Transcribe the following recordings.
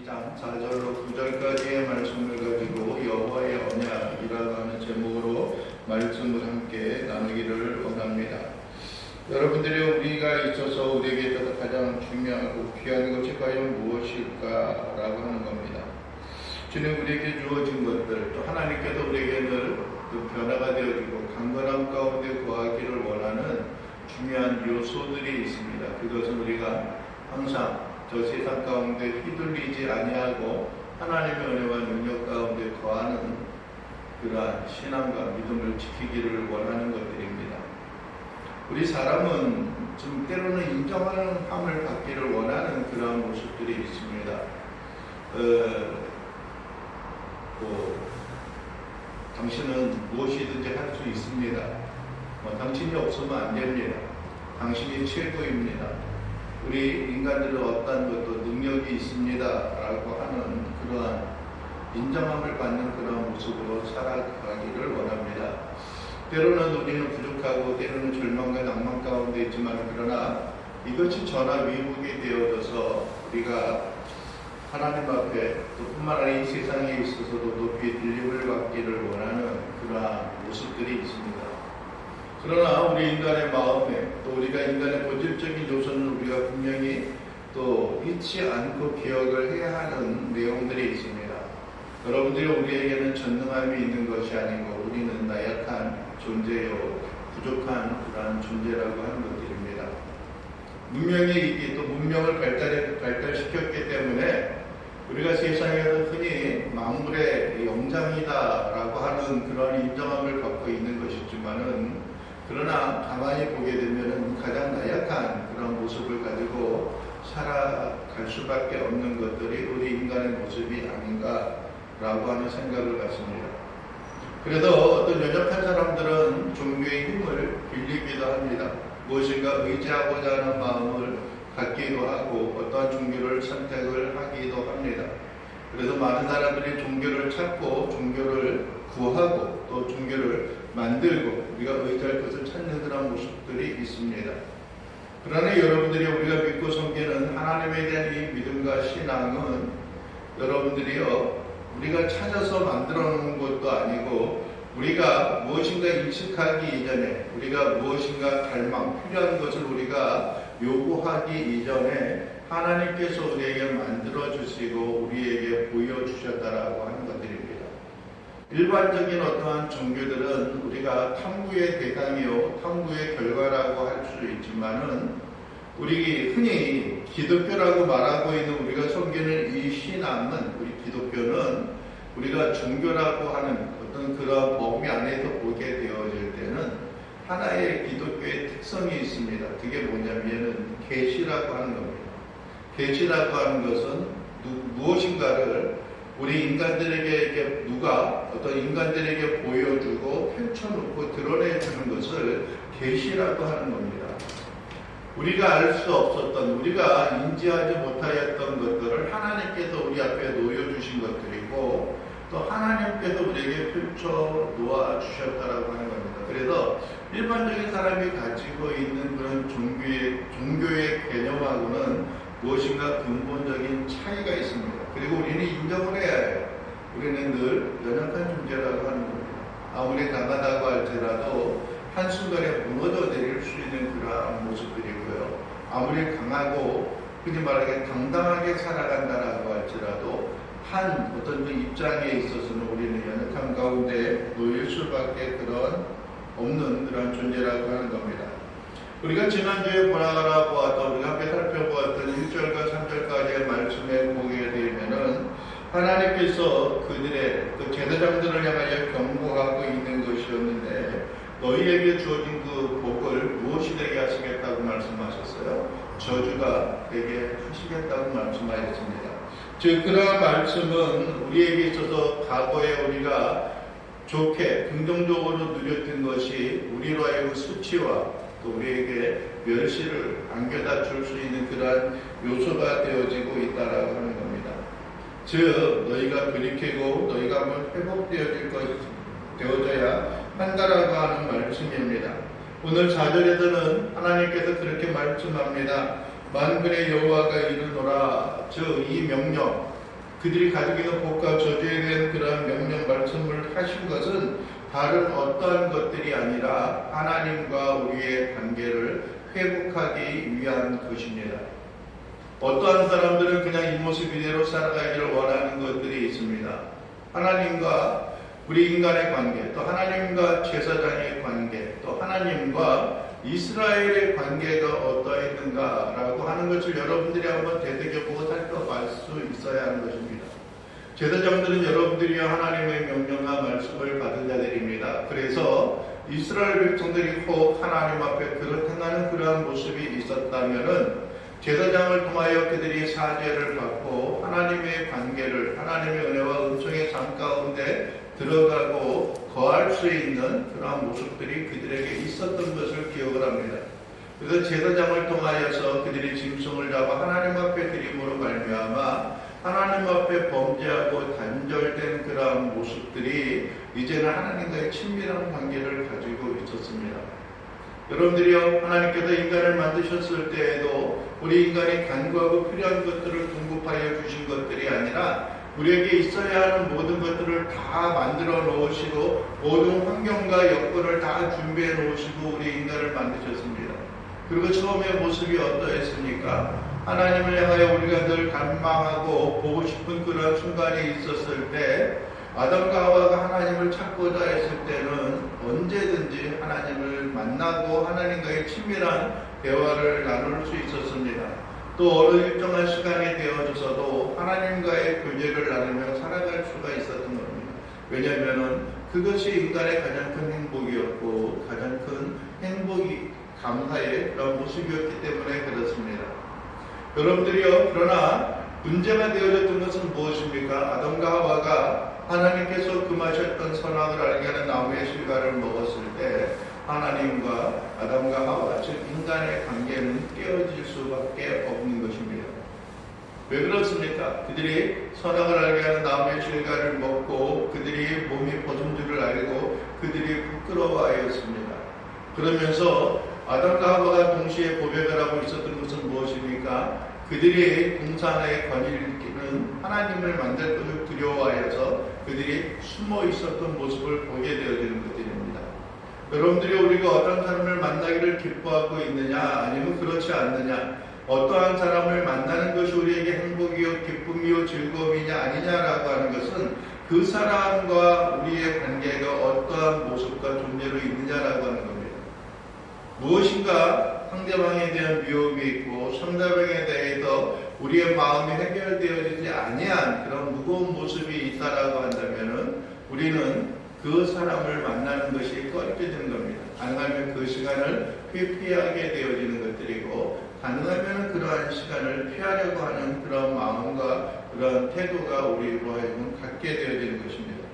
12장 4절로 9절까지의 말씀을 가지고 여호와의 언약이라고 하는 제목으로 말씀을 함께 나누기를 원합니다. 여러분들이 우리가 있어서 우리에게 있어서 가장 중요하고 귀한 것이 과연 무엇일까라고 하는 겁니다. 주님 우리에게 주어진 것들, 또 하나님께서 우리에게 늘 변화가 되어지고 강건함 가운데 거하기를 원하는 중요한 요소들이 있습니다. 그것은 우리가 항상 저 세상 가운데 휘둘리지 아니하고 하나님의 은혜와 능력 가운데 거하는 그러한 신앙과 믿음을 지키기를 원하는 것들입니다. 우리 사람은 좀 때로는 인정하는 함을 받기를 원하는 그러한 모습들이 있습니다. 당신은 무엇이든지 할 수 있습니다. 당신이 없으면 안 됩니다. 당신이 최고입니다. 우리 인간들은 어떠한 것도 능력이 있습니다 라고 하는 그러한 인정함을 받는 그런 모습으로 살아가기를 원합니다. 때로는 우리는 부족하고 때로는 절망과 낭만 가운데 있지만 그러나 이것이 전화위복이 되어져서 우리가 하나님 앞에 또 뿐만 아니라 이 세상에 있어서도 높이 들림을 받기를 원하는 그러한 모습들이 있습니다. 그러나 우리 인간의 마음에 또 우리가 인간의 본질적인 요소는 우리가 분명히 또 잊지 않고 기억을 해야 하는 내용들이 있습니다. 여러분들이 우리에게는 전능함이 있는 것이 아니고 우리는 나약한 존재요 부족한 그러한 존재라고 하는 것들입니다. 문명이 또 문명을 발달시켰기 때문에 우리가 세상에서 흔히 만물의 영장이다라고 하는 그런 인정함을 받고 있는 것이지만은 그러나 가만히 보게 되면 가장 나약한 그런 모습을 가지고 살아갈 수밖에 없는 것들이 우리 인간의 모습이 아닌가라고 하는 생각을 갖습니다. 그래서 어떤 연약한 사람들은 종교의 힘을 빌리기도 합니다. 무엇인가 의지하고자 하는 마음을 갖기도 하고 어떠한 종교를 선택을 하기도 합니다. 그래서 많은 사람들이 종교를 찾고 종교를 구하고 또 종교를 만들고 우리가 의지할 것을 찾는 그런 모습들이 있습니다. 그러나 여러분들이 우리가 믿고 섬기는 하나님에 대한 이 믿음과 신앙은 여러분들이요 우리가 찾아서 만들어 놓은 것도 아니고 우리가 무엇인가 인식하기 이전에 우리가 무엇인가 갈망 필요한 것을 우리가 요구하기 이전에 하나님께서 우리에게 만들어 주시고 우리에게 보여주셨다라고 하는 것들입니다. 일반적인 어떠한 종교들은 우리가 탐구의 대상이요 탐구의 결과라고 할 수 있지만은 우리 흔히 기독교라고 말하고 있는 우리가 섬기는 이 신앙은 우리 기독교는 우리가 종교라고 하는 어떤 그런 범위 안에서 보게 되어질 때는 하나의 기독교의 특성이 있습니다. 그게 뭐냐면은 계시라고 하는 겁니다. 계시라고 하는 것은 무엇인가를 우리 인간들에게 누가 어떤 인간들에게 보여주고 펼쳐놓고 드러내주는 것을 계시라고 하는 겁니다. 우리가 알 수 없었던 우리가 인지하지 못하였던 것들을 하나님께서 우리 앞에 놓여주신 것들이고 또 하나님께서 우리에게 펼쳐 놓아 주셨다라고 하는 겁니다. 그래서 일반적인 사람이 가지고 있는 그런 종교의 개념하고는 무엇인가 근본적인 차이가 있습니다. 그리고 우리는 인정을 해야 해요. 우리는 늘 연약한 존재라고 하는 겁니다. 아무리 강하다고 할지라도 한순간에 무너져 내릴 수 있는 그러한 모습들이고요. 아무리 강하고 흔히 말하기에 당당하게 살아간다라고 할지라도 한 어떤 그 입장에 있어서는 우리는 연약한 가운데 놓일 수밖에 그런 없는 그런 존재라고 하는 겁니다. 우리가 지난주에 보았던 우리가 함께 살펴보았던 1절과 3절까지의 말씀에 보게 되면은 하나님께서 그들의 그 제사장들을 향하여 경고하고 있는 것이었는데 너희에게 주어진 그 복을 무엇이 되게 하시겠다고 말씀하셨어요? 저주가 되게 하시겠다고 말씀하셨습니다. 즉 그러한 말씀은 우리에게 있어서 과거에 우리가 좋게 긍정적으로 누렸던 것이 우리로 하여금 수치와 또 우리에게 멸시를 안겨다 줄 수 있는 그러한 요소가 되어지고 있다라고 하는 겁니다. 즉 너희가 돌이키고 너희가 한번 회복되어질 것이 되어져야 한다라고 하는 말씀입니다. 오늘 4절에서는 하나님께서 그렇게 말씀합니다. 만군의 여호와가 이르노라. 즉 이 명령 그들이 가지고 있는 복과 저주에 대한 그러한 명령 말씀을 하신 것은 다른 어떠한 것들이 아니라 하나님과 우리의 관계를 회복하기 위한 것입니다. 어떠한 사람들은 그냥 이 모습 이대로 살아가기를 원하는 것들이 있습니다. 하나님과 우리 인간의 관계, 또 하나님과 제사장의 관계, 또 하나님과 이스라엘의 관계가 어떠했는가라고 하는 것을 여러분들이 한번 되새겨보고 살펴볼 수 있어야 하는 것입니다. 제사장들은 여러분들이 하나님의 명령과 말씀을 받은 자들입니다. 그래서 이스라엘 백성들이 꼭 하나님 앞에 그렇다는 그러한 모습이 있었다면은 제사장을 통하여 그들이 사죄를 받고 하나님의 관계를, 하나님의 은혜와 은총의 삶 가운데 들어가고 거할 수 있는 그러한 모습들이 그들에게 있었던 것을 기억을 합니다. 그래서 제사장을 통하여서 그들이 짐승을 잡아 하나님 앞에 드림으로 말미암아 하나님 앞에 범죄하고 단절된 그러한 모습들이 이제는 하나님과의 친밀한 관계를 가지고 있었습니다. 여러분들이요, 하나님께서 인간을 만드셨을 때에도 우리 인간이 간구하고 필요한 것들을 공급하여 주신 것들이 아니라 우리에게 있어야 하는 모든 것들을 다 만들어 놓으시고 모든 환경과 여건을 다 준비해 놓으시고 우리 인간을 만드셨습니다. 그리고 처음의 모습이 어떠했습니까? 하나님을 향하여 우리가 늘 갈망하고 보고 싶은 그런 순간이 있었을 때 아담과 하와가 하나님을 찾고자 했을 때는 언제든지 하나님을 만나고 하나님과의 친밀한 대화를 나눌 수 있었습니다. 또 어느 일정한 시간이 되어져서도 하나님과의 교제를 나누며 살아갈 수가 있었던 겁니다. 왜냐하면 그것이 인간의 가장 큰 행복이었고 가장 큰 행복이 감사의 그런 모습이었기 때문에 그렇습니다. 여러분들이요, 그러나 문제가 되어졌던 것은 무엇입니까? 아담과 하와가 하나님께서 금하셨던 선악을 알게 하는 나무의 실과를 먹었을 때 하나님과 아담과 하와, 즉 인간의 관계는 깨어질 수밖에 없는 것입니다. 왜 그렇습니까? 그들이 선악을 알게 하는 나무의 실과를 먹고 그들이 몸이 벗은 줄을 알고 그들이 부끄러워하였습니다. 그러면서 아담과 하와가 동시에 고백을 하고 있었던 것은 무엇입니까? 그들이 동산의 거닐기는 하나님을 만날 것을 두려워하여서 그들이 숨어 있었던 모습을 보게 되어지는 것들입니다. 여러분들이 우리가 어떤 사람을 만나기를 기뻐하고 있느냐 아니면 그렇지 않느냐, 어떠한 사람을 만나는 것이 우리에게 행복이요 기쁨이요 즐거움이냐 아니냐라고 하는 것은 그 사람과 우리의 관계가 어떠한 모습과 존재로 있느냐라고 하는 겁니다. 무엇인가 상대방에 대한 미움이 있고 상대방에 대해서 우리의 마음이 해결되어지지 아니한 그런 무거운 모습이 있다라고 한다면은 우리는 그 사람을 만나는 것이 꺼려지는 겁니다. 가능하면 그 시간을 회피하게 되어지는 것들이고, 가능하면 그러한 시간을 피하려고 하는 그런 마음과 그런 태도가 우리로 하여금 갖게 되어지는 것입니다.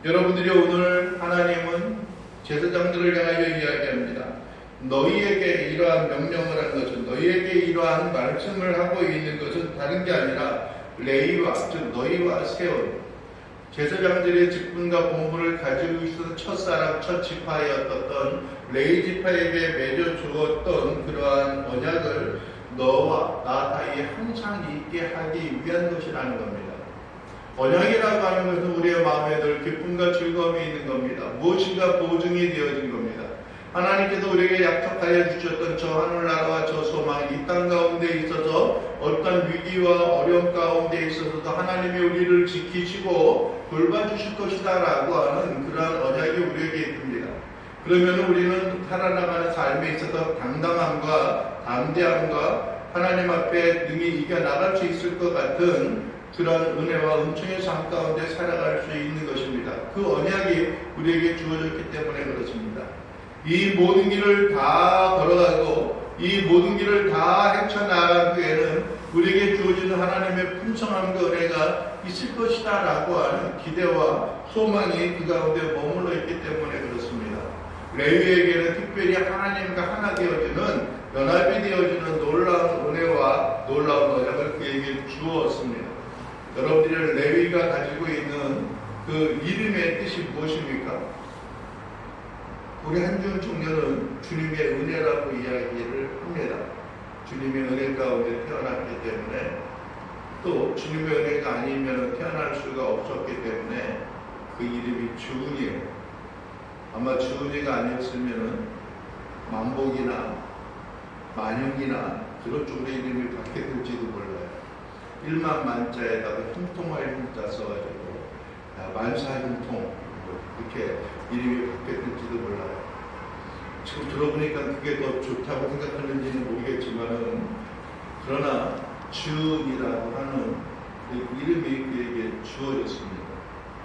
여러분들이 오늘 하나님은 제사장들을 향하여 이야기합니다. 너희에게 이러한 명령을 한 것은, 너희에게 이러한 말씀을 하고 있는 것은 다른 게 아니라 레위와, 즉 너희와 세운 제사장들의 직분과 본분을 가지고 있었던 첫사람, 첫 지파였던 레위 지파에게 맺어 주었던 그러한 언약을 너와 나 사이에 항상 있게 하기 위한 것이라는 겁니다. 언약이라고 하는 것은 우리의 마음에 늘 기쁨과 즐거움이 있는 겁니다. 무엇인가 보증이 되어진 겁니다. 하나님께서 우리에게 약속하여 주셨던 저 하늘나라와 저 소망, 이 땅 가운데 있어서 어떤 위기와 어려움 가운데 있어서도 하나님이 우리를 지키시고 돌봐주실 것이다 라고 하는 그러한 언약이 우리에게 있습니다. 그러면 우리는 살아나가는 삶에 있어서 당당함과 담대함과 하나님 앞에 능히 이겨나갈 수 있을 것 같은 그런 은혜와 은총의 삶 가운데 살아갈 수 있는 것입니다. 그 언약이 우리에게 주어졌기 때문에 그렇습니다. 이 모든 길을 다 걸어가고 이 모든 길을 다 헤쳐나간 후에는 우리에게 주어지는 하나님의 풍성함과 은혜가 있을 것이다 라고 하는 기대와 소망이 그 가운데 머물러 있기 때문에 그렇습니다. 레위에게는 특별히 하나님과 하나 되어지는, 연합이 되어지는 놀라운 은혜와 놀라운 언약을 그에게 주었습니다. 여러분들이 레위가 가지고 있는 그 이름의 뜻이 무엇입니까? 우리 한중 청년은 주님의 은혜라고 이야기를 합니다. 주님의 은혜 가운데 태어났기 때문에 또 주님의 은혜가 아니면 태어날 수가 없었기 때문에 그 이름이 주은이에요. 아마 주은이가 아니었으면 만복이나 만영이나 그런 쪽으로 이름이 바뀌었을지도 몰라요. 1만 만자에다가 형통할 형자 써가지고 만사형통 이렇게 이름이 바뀌었을지도 몰라요. 지금 들어보니까 그게 더 좋다고 생각하는지는 모르겠지만은, 그러나 주이라고 하는 그 이름이 그에게 주어졌습니다.